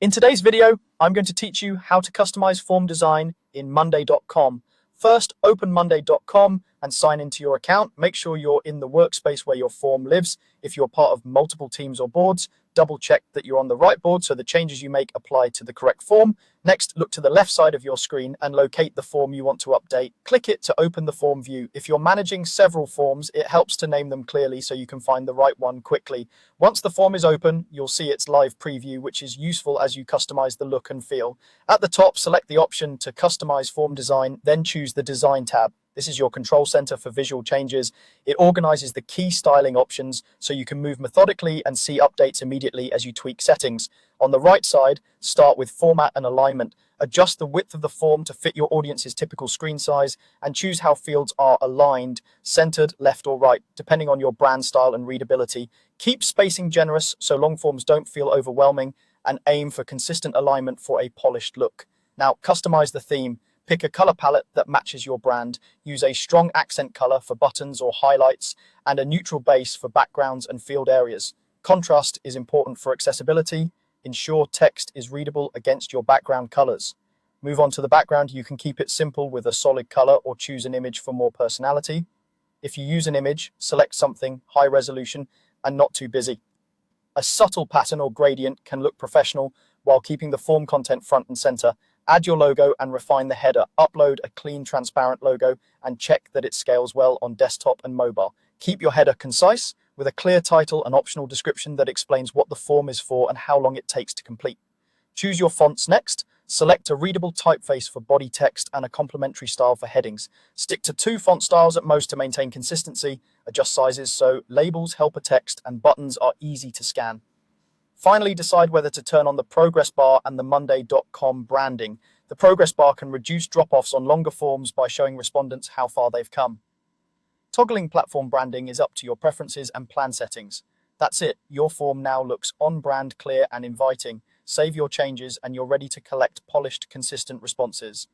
In today's video, I'm going to teach you how to customize form design in monday.com. First, open monday.com and sign into your account. Make sure you're in the workspace where your form lives. If you're part of multiple teams or boards, double check that you're on the right board so the changes you make apply to the correct form. Next, look to the left side of your screen and locate the form you want to update. Click it to open the form view. If you're managing several forms, it helps to name them clearly so you can find the right one quickly. Once the form is open, you'll see its live preview, which is useful as you customize the look and feel. At the top, select the option to customize form design, then choose the Design tab. This is your control center for visual changes. It organizes the key styling options so you can move methodically and see updates immediately as you tweak settings. On the right side, start with format and alignment. Adjust the width of the form to fit your audience's typical screen size and choose how fields are aligned, centered, left or right, depending on your brand style and readability. Keep spacing generous so long forms don't feel overwhelming, and aim for consistent alignment for a polished look. Now, customize the theme. Pick a color palette that matches your brand. Use a strong accent color for buttons or highlights and a neutral base for backgrounds and field areas. Contrast is important for accessibility. Ensure text is readable against your background colors. Move on to the background. You can keep it simple with a solid color or choose an image for more personality. If you use an image, select something high resolution and not too busy. A subtle pattern or gradient can look professional while keeping the form content front and center. Add your logo and refine the header. Upload a clean, transparent logo and check that it scales well on desktop and mobile. Keep your header concise with a clear title and optional description that explains what the form is for and how long it takes to complete. Choose your fonts next. Select a readable typeface for body text and a complementary style for headings. Stick to 2 font styles at most to maintain consistency. Adjust sizes so labels help a text and buttons are easy to scan. Finally, decide whether to turn on the progress bar and the monday.com branding. The progress bar can reduce drop-offs on longer forms by showing respondents how far they've come. Toggling platform branding is up to your preferences and plan settings. That's it. Your form now looks on-brand, clear, and inviting. Save your changes and you're ready to collect polished, consistent responses.